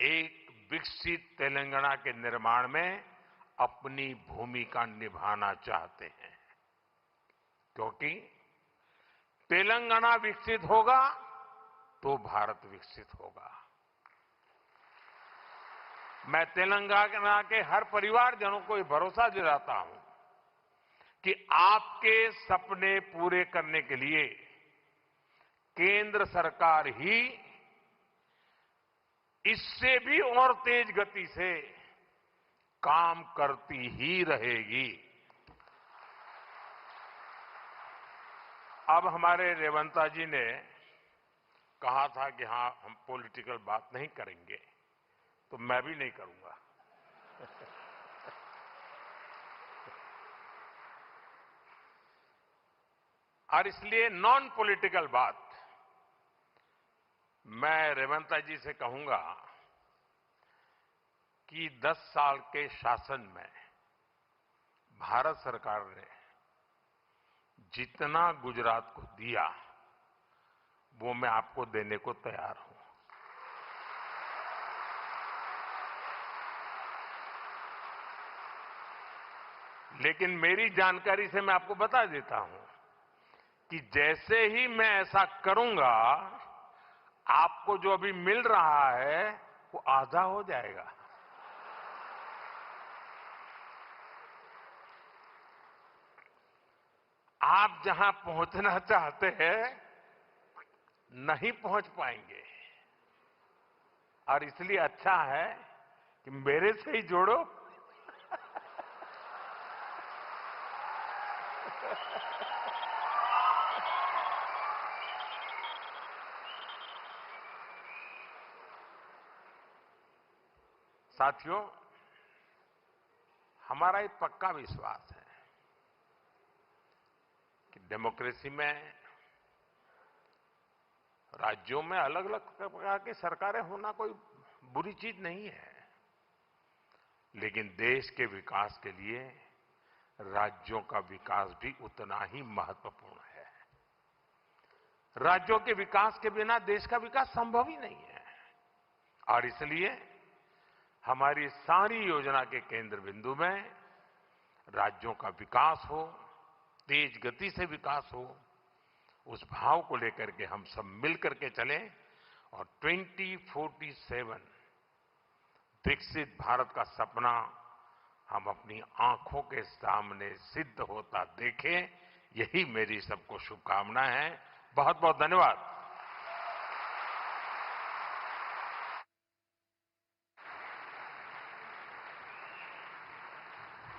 एक विकसित तेलंगाना के निर्माण में अपनी भूमिका निभाना चाहते हैं, क्योंकि तेलंगाना विकसित होगा तो भारत विकसित होगा। मैं तेलंगाना के हर परिवारजनों को ये भरोसा दिलाता हूं कि आपके सपने पूरे करने के लिए केंद्र सरकार ही इससे भी और तेज गति से काम करती ही रहेगी। अब हमारे रेवंता जी ने कहा था कि हां, हम पॉलिटिकल बात नहीं करेंगे, तो मैं भी नहीं करूंगा। और इसलिए नॉन पॉलिटिकल बात मैं रेवंता जी से कहूंगा कि 10 साल के शासन में भारत सरकार ने जितना गुजरात को दिया वो मैं आपको देने को तैयार हूं। लेकिन मेरी जानकारी से मैं आपको बता देता हूं कि जैसे ही मैं ऐसा करूंगा, आपको जो अभी मिल रहा है वो आधा हो जाएगा। आप जहां पहुंचना चाहते हैं नहीं पहुंच पाएंगे, और इसलिए अच्छा है कि मेरे से ही जोड़ो। साथियों, हमारा एक पक्का विश्वास है कि डेमोक्रेसी में राज्यों में अलग अलग प्रकार की सरकारें होना कोई बुरी चीज नहीं है, लेकिन देश के विकास के लिए राज्यों का विकास भी उतना ही महत्वपूर्ण है। राज्यों के विकास के बिना देश का विकास संभव ही नहीं है, और इसलिए हमारी सारी योजना के केंद्र बिंदु में राज्यों का विकास हो, तेज गति से विकास हो, उस भाव को लेकर के हम सब मिलकर के चलें और 2047 विकसित भारत का सपना हम अपनी आंखों के सामने सिद्ध होता देखें। यही मेरी सबको शुभकामना है। बहुत बहुत धन्यवाद।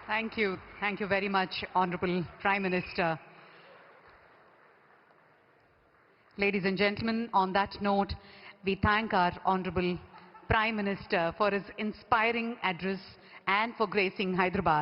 Thank you. Thank you very much, Honorable Prime Minister. Ladies and gentlemen, on that note, we thank our Honorable Prime Minister for his inspiring address and for gracing Hyderabad.